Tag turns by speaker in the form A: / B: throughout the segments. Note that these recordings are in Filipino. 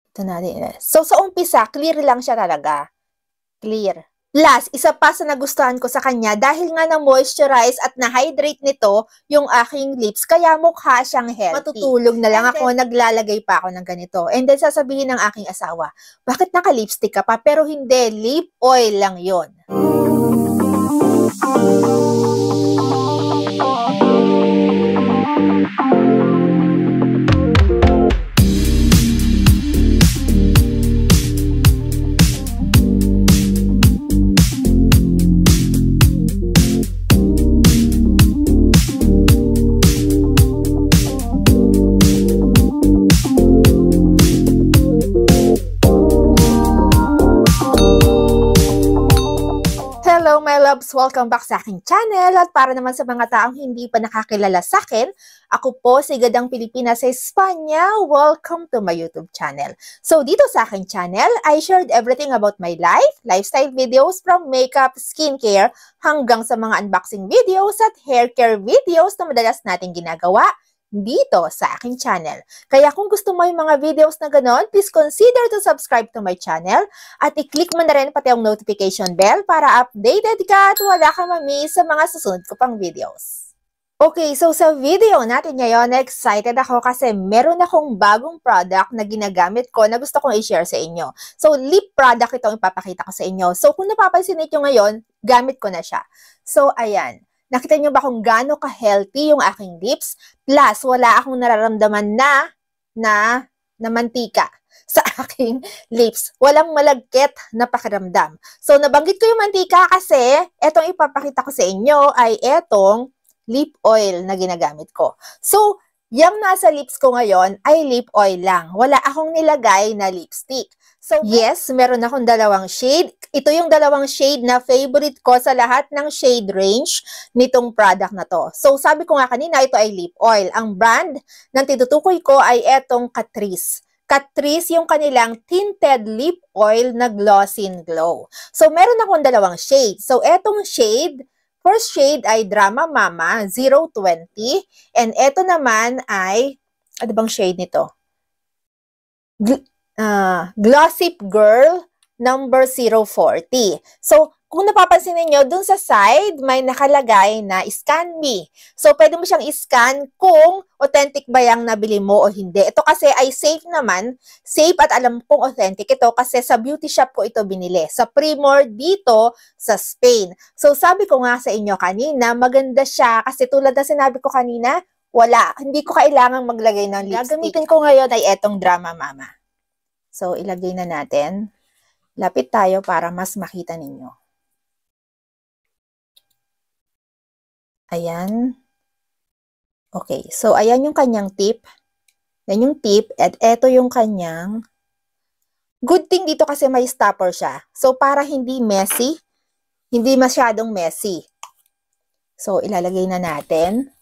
A: Ito natin. So, sa umpisa, clear lang siya talaga. Clear. Plus, isa pa sa nagustuhan ko sa kanya, dahil nga na-moisturize at na-hydrate nito yung aking lips, kaya mukha siyang healthy. Matutulog na lang ako, naglalagay pa ako ng ganito. And then, sasabihin ng aking asawa, bakit naka-lipstick ka pa? Pero hindi, lip oil lang yon. Hello my loves! Welcome back sa aking channel at para naman sa mga taong hindi pa nakakilala sa akin, ako po si Gadang Pilipina sa Espanya. Welcome to my YouTube channel. So dito sa aking channel, I shared everything about my life, lifestyle videos from makeup, skincare, hanggang sa mga unboxing videos at hair care videos na madalas natin ginagawa dito sa aking channel. Kaya kung gusto mo yung mga videos na ganon, please consider to subscribe to my channel at i-click mo na rin pati ang notification bell para updated ka at wala ka ma-miss sa mga susunod ko pang videos. Okay, so sa video natin ngayon, excited ako kasi meron akong bagong product na ginagamit ko na gusto kong i-share sa inyo. So, lip product itong ipapakita ko sa inyo. So, kung napapansin niyo ngayon, gamit ko na siya. So, ayan. Nakita niyo ba kung gaano ka-healthy yung aking lips? Plus, wala akong nararamdaman na mantika sa aking lips. Walang malagkit na pakiramdam. So, nabanggit ko yung mantika kasi etong ipapakita ko sa inyo ay etong lip oil na ginagamit ko. So, yung nasa lips ko ngayon ay lip oil lang. Wala akong nilagay na lipstick. So, yes, meron akong dalawang shade. Ito yung dalawang shade na favorite ko sa lahat ng shade range nitong product na to. So, sabi ko nga kanina, ito ay lip oil. Ang brand ng tinutukoy ko ay etong Catrice. Catrice yung kanilang tinted lip oil na Glossy Glow. So, meron akong dalawang shade. So, etong shade, first shade ay Drama Mama 020. And eto naman ay, ano bang shade nito? Glossy Girl number 040. So, kung napapansin niyo dun sa side, may nakalagay na Scan Me. So, pwede mo siyang i-scan kung authentic ba yung nabili mo o hindi. Ito kasi ay safe naman. Safe at alam kong authentic ito kasi sa beauty shop ko ito binili. Sa Primor dito sa Spain. So, sabi ko nga sa inyo kanina, maganda siya kasi tulad na sinabi ko kanina, hindi ko kailangang maglagay ng lipstick. Gagamitin ko ngayon ay etong Drama Mama. So, ilagay na natin. Lapit tayo para mas makita ninyo. Ayan. Okay. So, ayan yung kanyang tip. Yan yung tip. At eto yung kanyang. Good thing dito kasi may stopper siya. So, para hindi messy. Hindi masyadong messy. So, ilalagay na natin.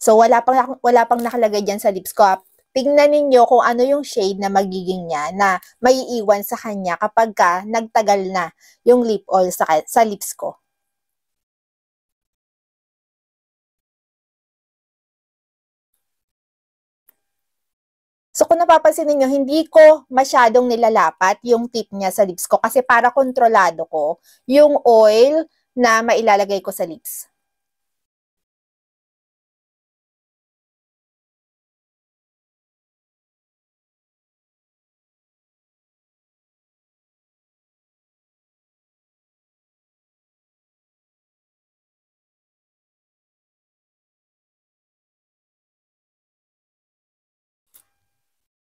A: So, wala pang nakalagay dyan sa lips ko. Tingnan ninyo kung ano yung shade na magiging niya na maiiwan sa kanya kapag nagtagal na yung lip oil sa lips ko. So, kung napapansin ninyo, hindi ko masyadong nilalapat yung tip niya sa lips ko kasi para kontrolado ko yung oil na mailalagay ko sa lips.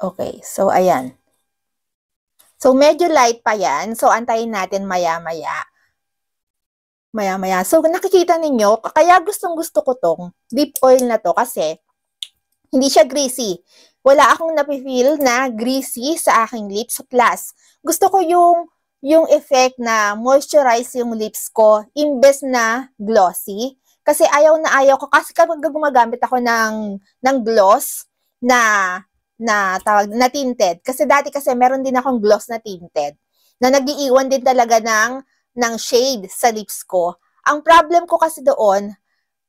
A: Okay, so ayan. So, medyo light pa yan. So, antayin natin maya-maya. Maya-maya. So, nakikita ninyo, kaya gustong-gusto ko tong lip oil na to kasi hindi siya greasy. Wala akong napifeel na greasy sa aking lips. Plus, gusto ko yung effect na moisturize yung lips ko imbes na glossy. Kasi ayaw ko. Kasi kapag gumagamit ako ng gloss na tinted. Kasi dati meron din akong gloss na tinted na nag-iiwan din talaga ng shade sa lips ko. Ang problem ko kasi doon,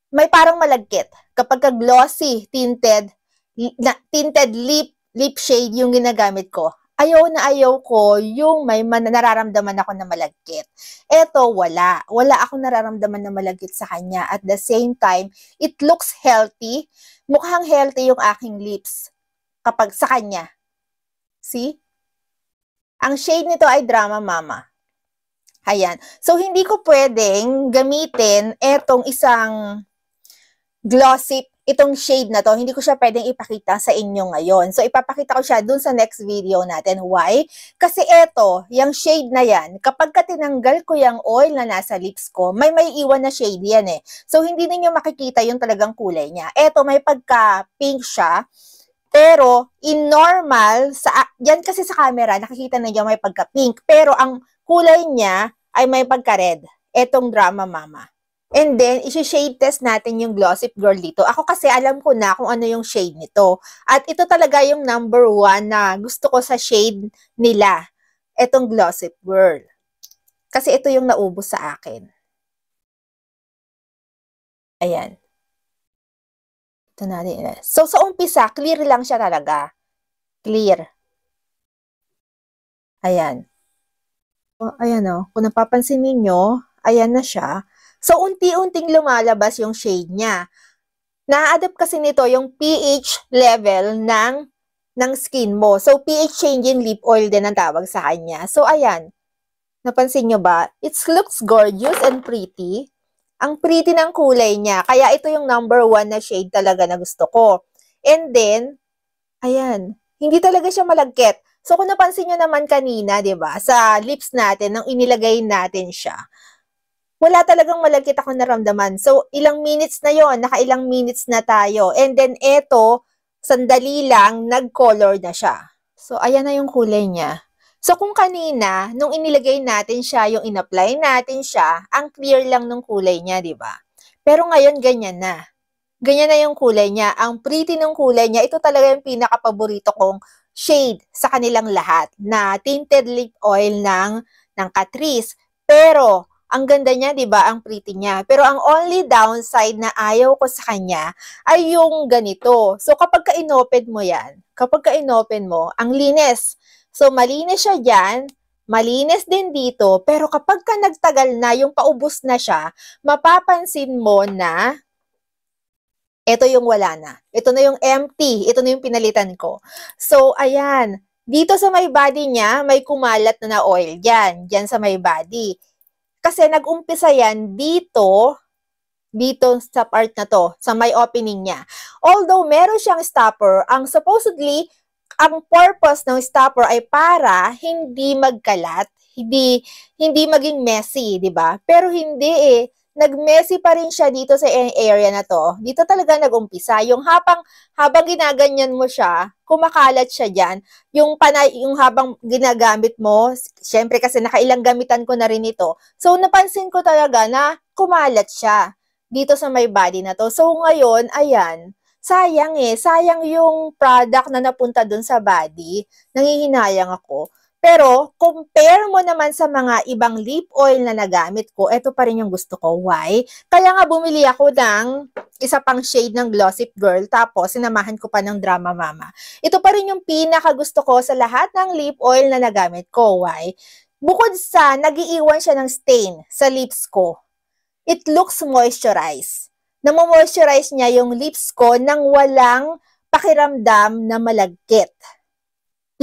A: may parang malagkit. Kapag glossy tinted, tinted lip shade yung ginagamit ko. Ayaw na ayaw ko yung may nararamdaman ako na malagkit. Eto, wala. Wala akong nararamdaman na malagkit sa kanya. At the same time, it looks healthy. Mukhang healthy yung aking lips kapag sa kanya. See? Ang shade nito ay Drama Mama. Ayan. So, hindi ko pwedeng gamitin etong isang glossy, itong shade na to, hindi ko siya pwedeng ipakita sa inyo ngayon. So, ipapakita ko siya dun sa next video natin. Why? Kasi eto, yung shade na yan, kapag tinanggal ko yung oil na nasa lips ko, may iwan na shade yan eh. So, hindi ninyo makikita yung talagang kulay niya. Eto, may pagka-pink siya. Pero, in normal, yan kasi sa camera, nakikita ninyo may pagka-pink. Pero, ang kulay niya ay may pagka-red. Etong Drama Mama. And then, isi-shade test natin yung Glossip Girl dito. Ako kasi alam ko na kung ano yung shade nito. At ito talaga yung number 1 na gusto ko sa shade nila. Itong Glossip Girl. Kasi ito yung naubos sa akin. Ayan. Ito natin. So, sa umpisa, clear lang siya talaga. Clear. Ayan. Ayan o. Kung napapansin ninyo, ayan na siya. So, unti-unting lumalabas yung shade niya. Na-adapt kasi nito yung pH level ng skin mo. So, pH changing lip oil din ang tawag sa kanya. So, ayan. Napansin nyo ba? It looks gorgeous and pretty. Ang pretty ng kulay niya. Kaya ito yung number 1 na shade talaga na gusto ko. And then, ayan. Hindi talaga siya malagkit. So, kung napansin nyo naman kanina, diba, sa lips natin, nang inilagay natin siya, wala talagang malagkit ako naramdaman. So, ilang minutes na yon, nakailang minutes na tayo. And then, eto, sandali lang, nag-color na siya. So, ayan na yung kulay niya. So, kung kanina, nung inilagay natin siya, yung in-apply natin siya, ang clear lang ng kulay niya, di ba? Pero ngayon, ganyan na. Ganyan na yung kulay niya. Ang pretty ng kulay niya, ito talaga yung pinaka-paborito kong shade sa kanilang lahat na tinted lip oil ng Catrice. Pero, ang ganda niya, di ba? Ang pretty niya. Pero ang only downside na ayaw ko sa kanya ay yung ganito. So, kapag ka-inopen mo yan, ang linis. So, malinis siya dyan, malinis din dito, pero kapag ka nagtagal na, yung paubos na siya, mapapansin mo na ito yung wala na. Ito na yung empty. Ito na yung pinalitan ko. So, ayan. Dito sa may body niya, may kumalat na oil. Diyan sa may body. Kasi nag-umpisa yan dito sa part na to, sa may opening niya. Although meron siyang stopper, supposedly, ang purpose ng stopper ay para hindi magkalat, hindi maging messy, di ba? Pero hindi eh. Nag-messy pa rin siya dito sa area na to. Dito talaga nag-umpisa. Yung habang ginaganyan mo siya, kumakalat siya dyan. Yung habang ginagamit mo, syempre kasi nakailang gamitan ko na rin ito. So, napansin ko talaga na kumalat siya dito sa may body na to. So, ngayon, ayan, sayang eh. Sayang yung product na napunta dun sa body. Nangihinayang ako. Pero, compare mo naman sa mga ibang lip oil na nagamit ko, ito pa rin yung gusto ko. Why? Kaya nga bumili ako ng isa pang shade ng Glossip Girl, tapos sinamahan ko pa ng Drama Mama. Ito pa rin yung pinaka-gusto ko sa lahat ng lip oil na nagamit ko. Why? Bukod sa nagiiwan siya ng stain sa lips ko, it looks moisturized. Namo-moisturize niya yung lips ko nang walang pakiramdam na malagkit.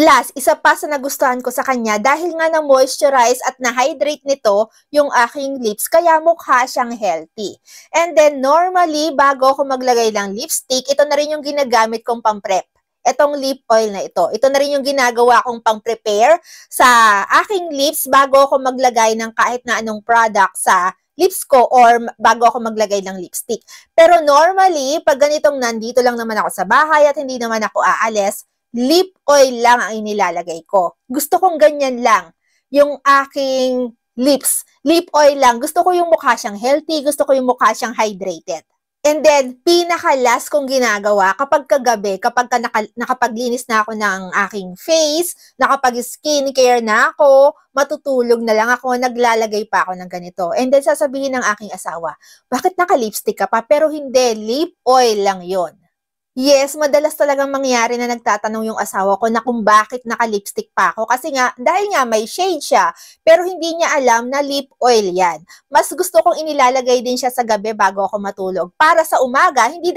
A: Last, isa pa sa nagustuhan ko sa kanya dahil nga na-moisturize at na-hydrate nito yung aking lips, kaya mukha siyang healthy. And then, normally, bago ako maglagay ng lipstick, ito na rin yung ginagamit kong pang-prep. Itong lip oil na ito. Ito na rin yung ginagawa kong pang-prepare sa aking lips bago ako maglagay ng kahit na anong product sa lips ko or bago ako maglagay ng lipstick. Pero normally, pag ganitong nandito lang naman ako sa bahay at hindi naman ako aalis, lip oil lang ang inilalagay ko. Gusto kong ganyan lang. Yung aking lips. Lip oil lang. Gusto ko yung mukha siyang healthy. Gusto ko yung mukha siyang hydrated. And then, pinaka-last kong ginagawa kapag kagabi, kapag nakapaglinis na ako ng aking face, nakapag-skincare na ako, matutulog na lang ako, naglalagay pa ako ng ganito. And then, sasabihin ng aking asawa, bakit naka-lipstick ka pa? Pero hindi, lip oil lang yon. Yes, madalas talagang mangyari na nagtatanong yung asawa ko na kung bakit naka-lipstick pa ako. Kasi nga, dahil nga may shade siya, pero hindi niya alam na lip oil yan. Mas gusto kong inilalagay din siya sa gabi bago ako matulog. Para sa umaga, hindi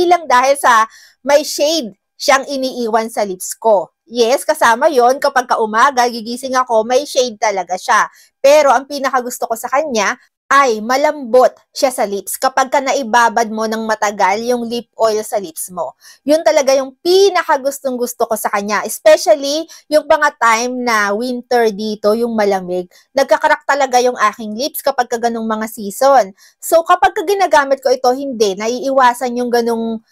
A: lang dahil sa may shade siyang iniiwan sa lips ko. Yes, kasama yon kapag umaga, gigising ako, may shade talaga siya. Pero ang pinakagusto ko sa kanya, ay malambot siya sa lips kapag ka naibabad mo ng matagal yung lip oil sa lips mo. Yun talaga yung pinakagustong gusto ko sa kanya. Especially yung mga time na winter dito, yung malamig. Nagkakarak talaga yung aking lips kapag ka ganung mga season. So kapag ka ginagamit ko ito, hindi. Naiiwasan yung ganung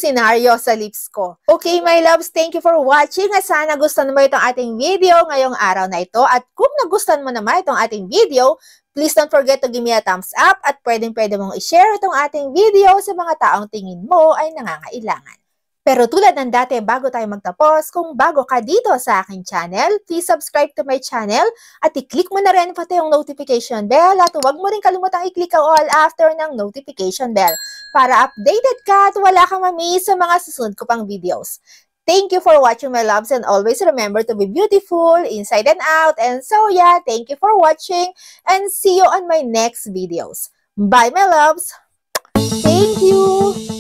A: scenario sa lips ko. Okay, my loves, thank you for watching. At sana gustuhan mo itong ating video ngayong araw na ito. At kung nagustuhan mo naman itong ating video, please don't forget to give me a thumbs up at pwede mong i-share itong ating video sa mga taong tingin mo ay nangangailangan. Pero tulad ng dati, bago tayo magtapos, kung bago ka dito sa aking channel, please subscribe to my channel at i-click mo na rin pati yung notification bell at huwag mo rin kalimutang i-click ang all after ng notification bell para updated ka at wala kang mamiss sa mga susunod ko pang videos. Thank you for watching, my loves, and always remember to be beautiful inside and out. And so yeah, thank you for watching and see you on my next videos. Bye, my loves. Thank you.